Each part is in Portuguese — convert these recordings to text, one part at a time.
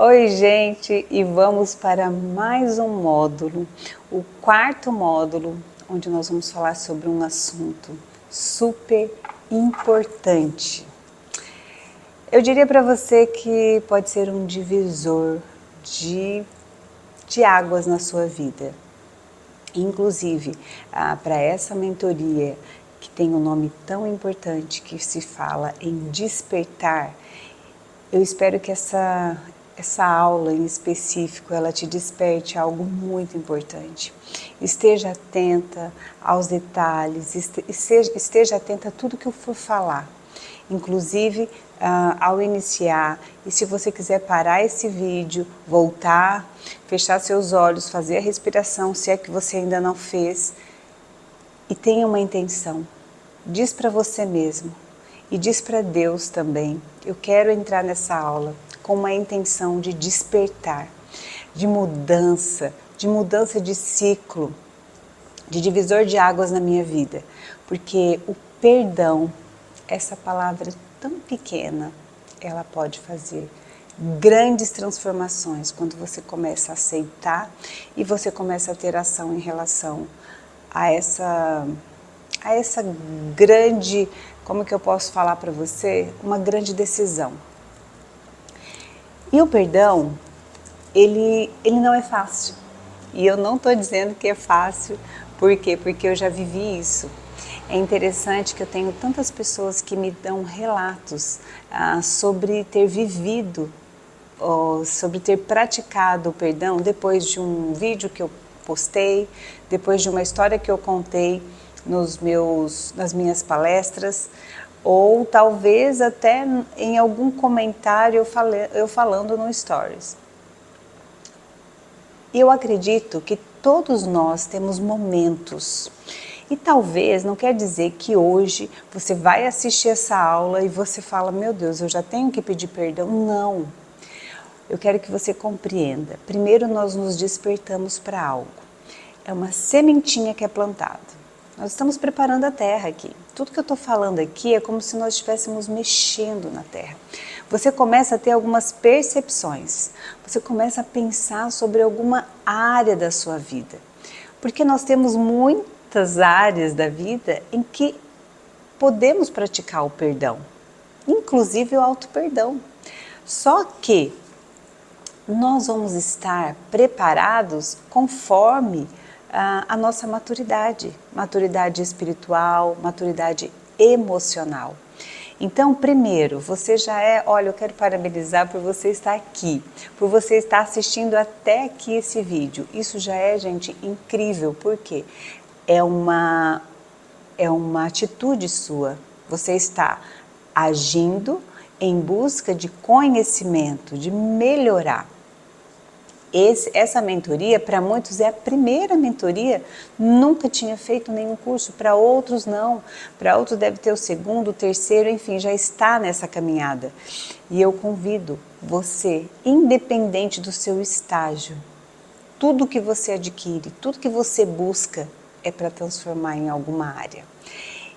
Oi, gente, e vamos para mais um módulo, o quarto módulo, onde nós vamos falar sobre um assunto super importante. Eu diria para você que pode ser um divisor de águas na sua vida. Inclusive, para essa mentoria que tem um nome tão importante que se fala em despertar, eu espero que essa aula em específico, ela te desperte algo muito importante. Esteja atenta aos detalhes, esteja atenta a tudo que eu for falar. Inclusive, ao iniciar, e se você quiser parar esse vídeo, voltar, fechar seus olhos, fazer a respiração, se é que você ainda não fez, e tenha uma intenção. Diz para você mesmo e diz para Deus também, eu quero entrar nessa aula com uma intenção de despertar, de mudança de ciclo, de divisor de águas na minha vida, porque o perdão, essa palavra tão pequena, ela pode fazer grandes transformações quando você começa a aceitar e você começa a ter ação em relação a essa grande, como que eu posso falar para você? Uma grande decisão. E o perdão, ele não é fácil. E eu não estou dizendo que é fácil, por quê? Porque eu já vivi isso. É interessante que eu tenho tantas pessoas que me dão relatos sobre ter vivido, sobre ter praticado o perdão depois de um vídeo que eu postei, depois de uma história que eu contei nas minhas palestras, ou talvez até em algum comentário eu falando no Stories. Eu acredito que todos nós temos momentos. E talvez não quer dizer que hoje você vai assistir essa aula e você fala, meu Deus, eu já tenho que pedir perdão. Não. Eu quero que você compreenda. Primeiro nós nos despertamos para algo. É uma sementinha que é plantada. Nós estamos preparando a terra aqui. Tudo que eu estou falando aqui é como se nós estivéssemos mexendo na terra. Você começa a ter algumas percepções. Você começa a pensar sobre alguma área da sua vida. Porque nós temos muitas áreas da vida em que podemos praticar o perdão. Inclusive o auto-perdão. Só que nós vamos estar preparados conforme a nossa maturidade espiritual, maturidade emocional. Então, primeiro, você já olha, eu quero parabenizar por você estar aqui, por você estar assistindo até aqui esse vídeo. Isso já é, gente, incrível, porque é uma atitude sua. Você está agindo em busca de conhecimento, de melhorar. Essa mentoria, para muitos, é a primeira mentoria, nunca tinha feito nenhum curso, para outros não, para outros deve ter o segundo, o terceiro, enfim, já está nessa caminhada. E eu convido você, independente do seu estágio, tudo que você adquire, tudo que você busca é para transformar em alguma área.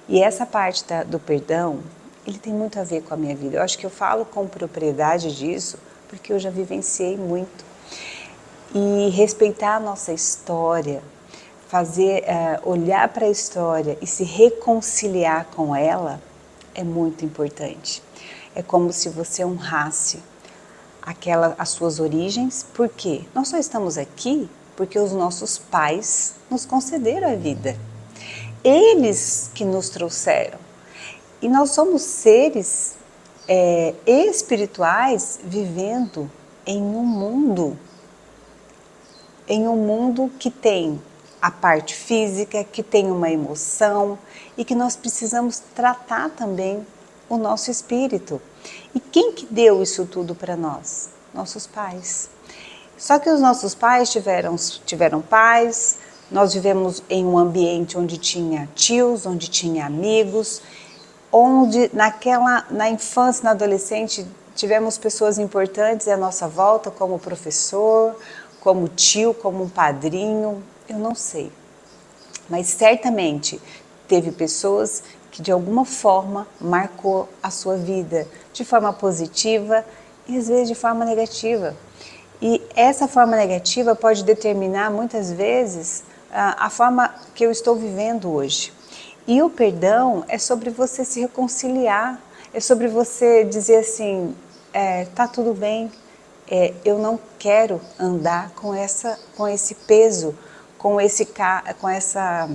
E essa parte do perdão, ele tem muito a ver com a minha vida. Eu acho que eu falo com propriedade disso, porque eu já vivenciei muito. E respeitar a nossa história, olhar para a história e se reconciliar com ela é muito importante. É como se você honrasse as suas origens. Por quê? Nós só estamos aqui porque os nossos pais nos concederam a vida. Eles que nos trouxeram. E nós somos seres espirituais vivendo em um mundo que tem a parte física, que tem uma emoção e que nós precisamos tratar também o nosso espírito. E quem que deu isso tudo para nós? Nossos pais. Só que os nossos pais tiveram pais, nós vivemos em um ambiente onde tinha tios, onde tinha amigos, onde na infância, na adolescente, tivemos pessoas importantes à nossa volta, como professor, como tio, como um padrinho, eu não sei. Mas certamente teve pessoas que de alguma forma marcou a sua vida, de forma positiva e às vezes de forma negativa. E essa forma negativa pode determinar muitas vezes a forma que eu estou vivendo hoje. E o perdão é sobre você se reconciliar, é sobre você dizer assim, tá tudo bem, eu não quero andar com esse peso, com essa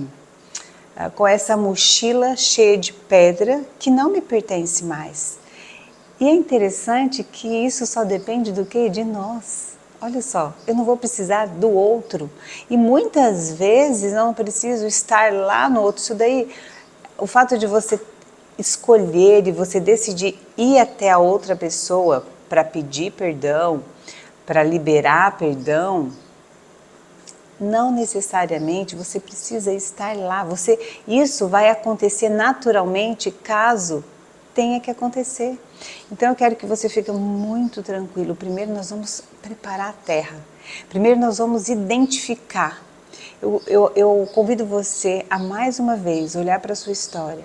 mochila cheia de pedra que não me pertence mais. E é interessante que isso só depende do quê? De nós. Olha só, eu não vou precisar do outro. E muitas vezes eu não preciso estar lá no outro. Isso daí, o fato de você escolher e você decidir ir até a outra pessoa para pedir perdão, para liberar perdão, não necessariamente você precisa estar lá. Isso vai acontecer naturalmente caso tenha que acontecer. Então eu quero que você fique muito tranquilo. Primeiro nós vamos preparar a terra. Primeiro nós vamos identificar. Eu convido você a mais uma vez olhar para a sua história,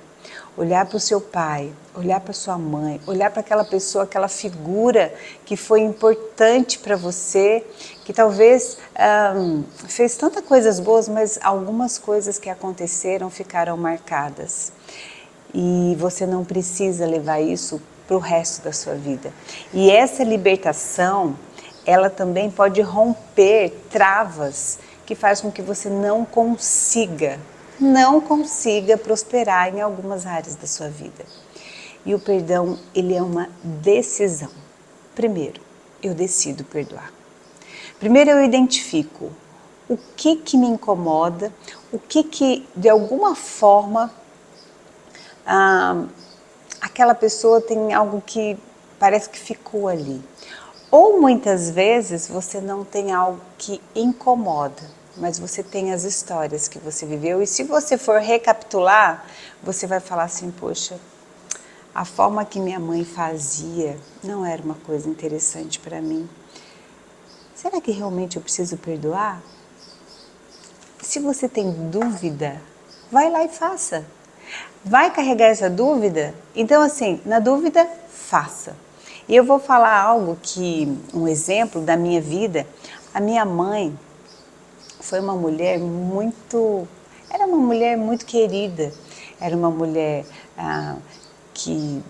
olhar para o seu pai, olhar para sua mãe, olhar para aquela pessoa, aquela figura que foi importante para você, que talvez fez tantas coisas boas, mas algumas coisas que aconteceram ficaram marcadas. E você não precisa levar isso para o resto da sua vida. E essa libertação, ela também pode romper travas que faz com que você não consiga prosperar em algumas áreas da sua vida. E o perdão, ele é uma decisão. Primeiro, eu decido perdoar. Primeiro eu identifico o que me incomoda, o que de alguma forma aquela pessoa tem algo que parece que ficou ali. Ou muitas vezes você não tem algo que incomoda, mas você tem as histórias que você viveu. E se você for recapitular, você vai falar assim, poxa, a forma que minha mãe fazia não era uma coisa interessante para mim. Será que realmente eu preciso perdoar? Se você tem dúvida, vai lá e faça. Vai carregar essa dúvida? Então assim, na dúvida, faça. E eu vou falar algo um exemplo da minha vida. A minha mãe foi uma mulher era uma mulher muito querida. Era uma mulher que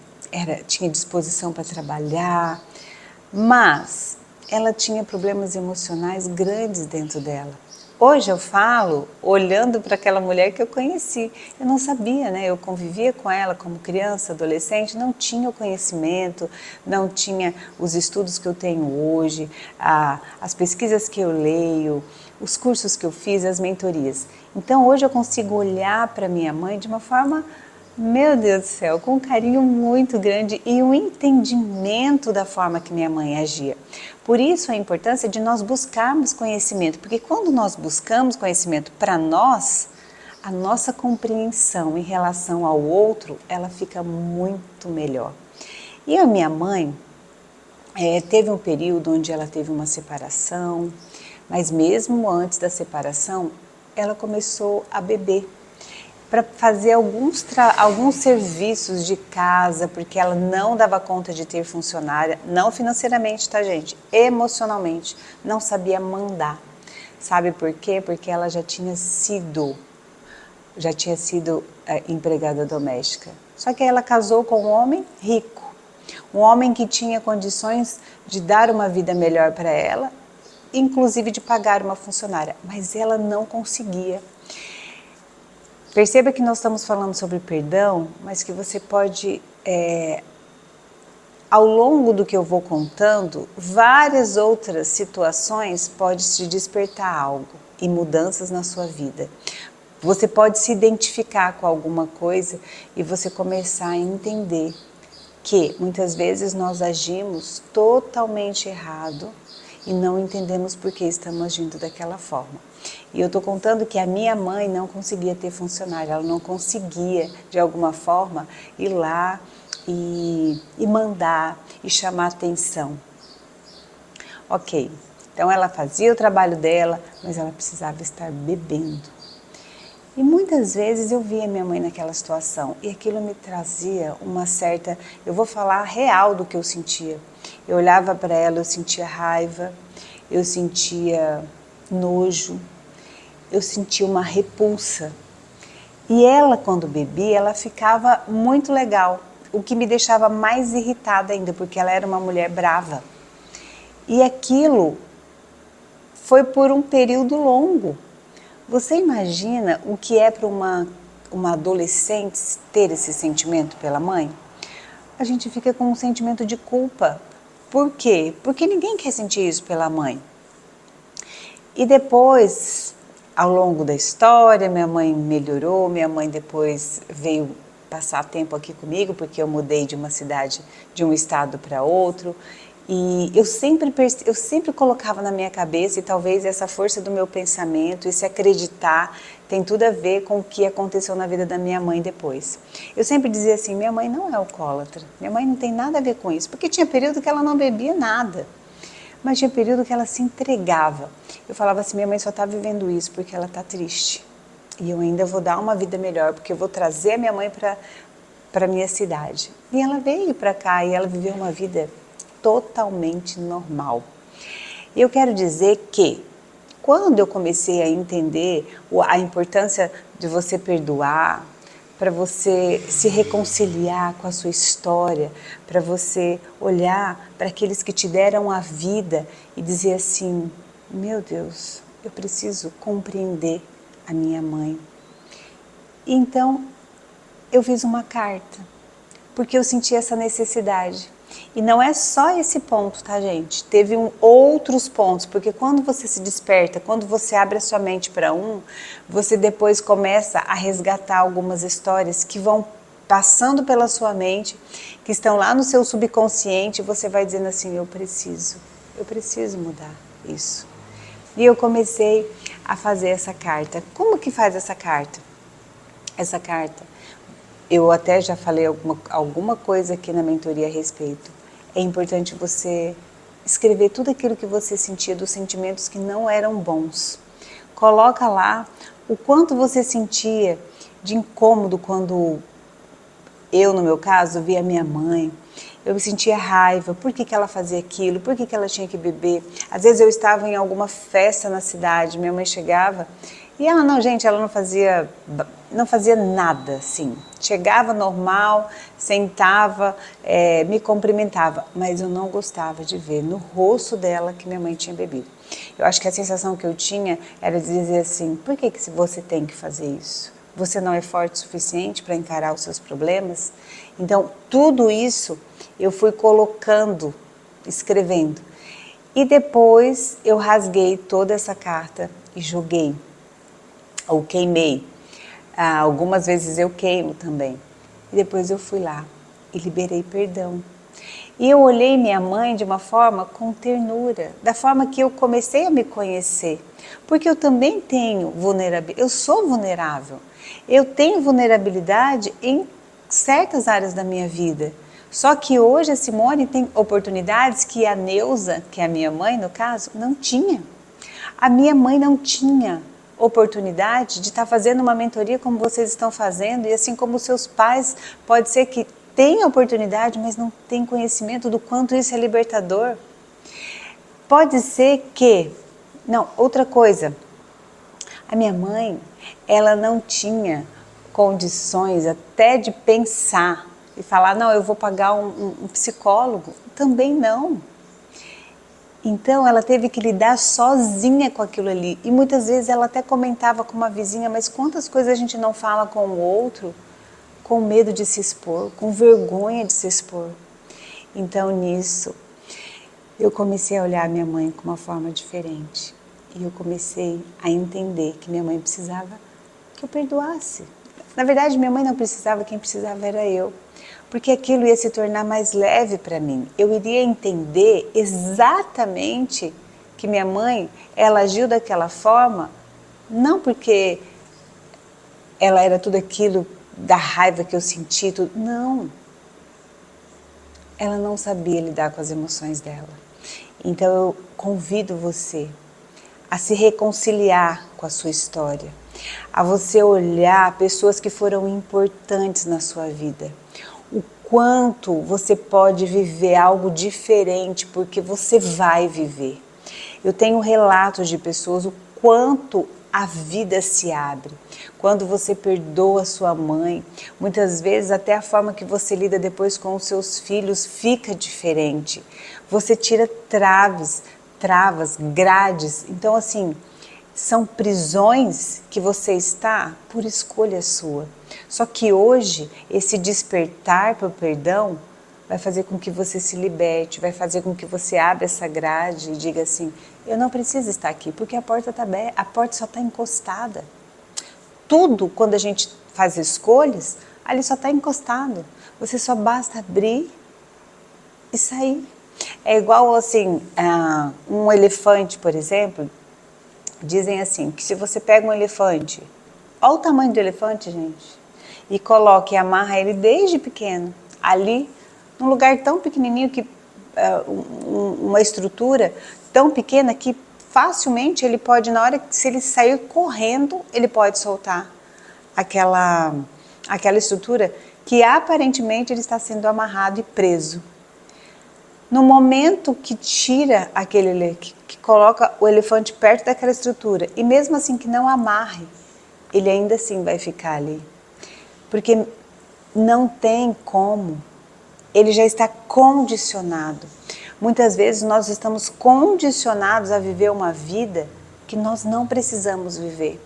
tinha disposição para trabalhar, mas ela tinha problemas emocionais grandes dentro dela. Hoje eu falo olhando para aquela mulher que eu conheci. Eu não sabia, né? Eu convivia com ela como criança, adolescente, não tinha o conhecimento, não tinha os estudos que eu tenho hoje, as pesquisas que eu leio, os cursos que eu fiz, as mentorias. Então hoje eu consigo olhar para minha mãe de uma forma, meu Deus do céu, com um carinho muito grande e um entendimento da forma que minha mãe agia. Por isso a importância de nós buscarmos conhecimento, porque quando nós buscamos conhecimento para nós, a nossa compreensão em relação ao outro, ela fica muito melhor. E a minha mãe teve um período onde ela teve uma separação, mas mesmo antes da separação, ela começou a beber para fazer alguns serviços de casa, porque ela não dava conta de ter funcionária, não financeiramente, tá gente? Emocionalmente, não sabia mandar. Sabe por quê? Porque ela já tinha sido empregada doméstica. Só que ela casou com um homem rico, um homem que tinha condições de dar uma vida melhor para ela, inclusive de pagar uma funcionária, mas ela não conseguia. Perceba que nós estamos falando sobre perdão, mas que você pode, ao longo do que eu vou contando, várias outras situações podem te despertar algo e mudanças na sua vida. Você pode se identificar com alguma coisa e você começar a entender que muitas vezes nós agimos totalmente errado e não entendemos por que estamos agindo daquela forma. E eu estou contando que a minha mãe não conseguia ter funcionário, ela não conseguia, de alguma forma, ir lá e mandar e chamar atenção. Ok, então ela fazia o trabalho dela, mas ela precisava estar bebendo. E muitas vezes eu via minha mãe naquela situação e aquilo me trazia uma certa, eu vou falar real do que eu sentia. Eu olhava para ela, eu sentia raiva, eu sentia nojo, eu sentia uma repulsa. E ela, quando bebia, ela ficava muito legal, o que me deixava mais irritada ainda, porque ela era uma mulher brava. E aquilo foi por um período longo. Você imagina o que é para uma adolescente ter esse sentimento pela mãe? A gente fica com um sentimento de culpa. Por quê? Porque ninguém quer sentir isso pela mãe. E depois, ao longo da história, minha mãe melhorou, minha mãe depois veio passar tempo aqui comigo, porque eu mudei de uma cidade, de um estado para outro. E eu sempre colocava na minha cabeça, e talvez essa força do meu pensamento, esse acreditar, tem tudo a ver com o que aconteceu na vida da minha mãe depois. Eu sempre dizia assim, minha mãe não é alcoólatra, minha mãe não tem nada a ver com isso, porque tinha período que ela não bebia nada, mas tinha período que ela se entregava. Eu falava assim, minha mãe só está vivendo isso porque ela está triste, e eu ainda vou dar uma vida melhor, porque eu vou trazer a minha mãe para a minha cidade. E ela veio para cá e ela viveu uma vida totalmente normal. E eu quero dizer que quando eu comecei a entender a importância de você perdoar, para você se reconciliar com a sua história, para você olhar para aqueles que te deram a vida e dizer assim, meu Deus, eu preciso compreender a minha mãe. E então eu fiz uma carta, porque eu senti essa necessidade. E não é só esse ponto, tá, gente? Teve outros pontos, porque quando você se desperta, quando você abre a sua mente para você depois começa a resgatar algumas histórias que vão passando pela sua mente, que estão lá no seu subconsciente, e você vai dizendo assim, eu preciso mudar isso. E eu comecei a fazer essa carta. Como que faz essa carta? Essa carta, eu até já falei alguma coisa aqui na mentoria a respeito. É importante você escrever tudo aquilo que você sentia, dos sentimentos que não eram bons. Coloca lá o quanto você sentia de incômodo quando eu, no meu caso, via minha mãe. Eu sentia raiva, por que ela fazia aquilo, por que ela tinha que beber. Às vezes eu estava em alguma festa na cidade, minha mãe chegava e ela não fazia nada, assim. Chegava normal, sentava, me cumprimentava, mas eu não gostava de ver no rosto dela que minha mãe tinha bebido. Eu acho que a sensação que eu tinha era de dizer assim, por que você tem que fazer isso? Você não é forte o suficiente para encarar os seus problemas? Então, tudo isso eu fui colocando, escrevendo. E depois eu rasguei toda essa carta e joguei, ou queimei. Algumas vezes eu queimo também. E depois eu fui lá e liberei perdão. E eu olhei minha mãe de uma forma com ternura, da forma que eu comecei a me conhecer. Porque eu também tenho vulnerabilidade, eu sou vulnerável. Eu tenho vulnerabilidade em certas áreas da minha vida. Só que hoje a Simone tem oportunidades que a Neuza, que é a minha mãe no caso, não tinha. A minha mãe não tinha oportunidade de estar fazendo uma mentoria como vocês estão fazendo, e assim como seus pais, pode ser que tenham oportunidade, mas não tem conhecimento do quanto isso é libertador. Pode ser que... Não, outra coisa. A minha mãe, ela não tinha condições até de pensar e falar, não, eu vou pagar um psicólogo. Também não. Então ela teve que lidar sozinha com aquilo ali. E muitas vezes ela até comentava com uma vizinha, mas quantas coisas a gente não fala com o outro com medo de se expor, com vergonha de se expor. Então nisso eu comecei a olhar minha mãe com uma forma diferente. E eu comecei a entender que minha mãe precisava que eu perdoasse. Na verdade, minha mãe não precisava, quem precisava era eu. Porque aquilo ia se tornar mais leve para mim. Eu iria entender exatamente que minha mãe, ela agiu daquela forma, não porque ela era tudo aquilo da raiva que eu senti, tudo. Não. Ela não sabia lidar com as emoções dela. Então eu convido você a se reconciliar com a sua história, a você olhar pessoas que foram importantes na sua vida, o quanto você pode viver algo diferente, porque você vai viver. Eu tenho relatos de pessoas o quanto a vida se abre. Quando você perdoa sua mãe, muitas vezes até a forma que você lida depois com os seus filhos fica diferente. Você tira travas, grades. Então assim, são prisões que você está por escolha sua. Só que hoje, esse despertar para o perdão vai fazer com que você se liberte, vai fazer com que você abra essa grade e diga assim, eu não preciso estar aqui, porque a porta está aberta, a porta só está encostada. Tudo, quando a gente faz escolhas, ali só está encostado. Você só basta abrir e sair. É igual assim, um elefante, por exemplo, dizem assim, que se você pega um elefante, olha o tamanho do elefante, gente, e coloca e amarra ele desde pequeno, ali, num lugar tão pequenininho, que uma estrutura tão pequena que facilmente ele pode, na hora que se ele sair correndo, ele pode soltar aquela estrutura que aparentemente ele está sendo amarrado e preso. No momento que tira que coloca o elefante perto daquela estrutura, e mesmo assim que não amarre, ele ainda assim vai ficar ali. Porque não tem como, ele já está condicionado. Muitas vezes nós estamos condicionados a viver uma vida que nós não precisamos viver.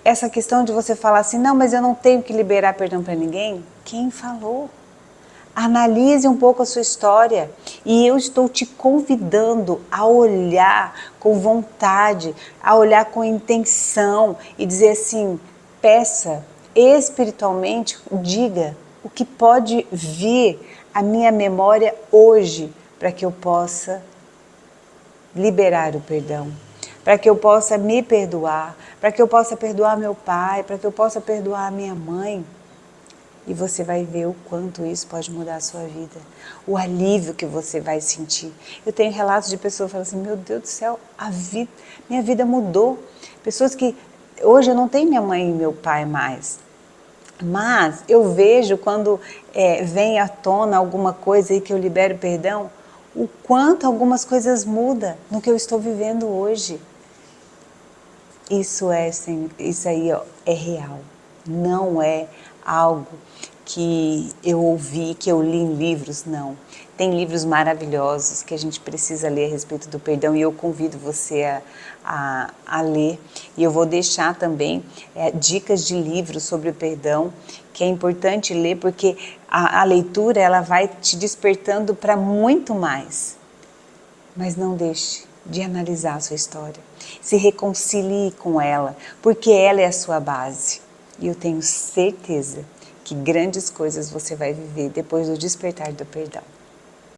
Essa questão de você falar assim, não, mas eu não tenho que liberar perdão para ninguém, quem falou? Analise um pouco a sua história e eu estou te convidando a olhar com vontade, a olhar com intenção e dizer assim, peça espiritualmente, diga o que pode vir à minha memória hoje para que eu possa liberar o perdão, para que eu possa me perdoar, para que eu possa perdoar meu pai, para que eu possa perdoar a minha mãe. E você vai ver o quanto isso pode mudar a sua vida, o alívio que você vai sentir. Eu tenho relatos de pessoas que falam assim, meu Deus do céu, minha vida mudou. Pessoas que, hoje eu não tenho minha mãe e meu pai mais, mas eu vejo quando vem à tona alguma coisa e que eu libero perdão, o quanto algumas coisas mudam no que eu estou vivendo hoje. Isso aí ó, é real, não é algo que eu ouvi, que eu li em livros, não. Tem livros maravilhosos que a gente precisa ler a respeito do perdão e eu convido você a ler. E eu vou deixar também dicas de livros sobre o perdão, que é importante ler porque a leitura ela vai te despertando para muito mais. Mas não deixe de analisar a sua história. Se reconcilie com ela, porque ela é a sua base. E eu tenho certeza que grandes coisas você vai viver depois do despertar do perdão.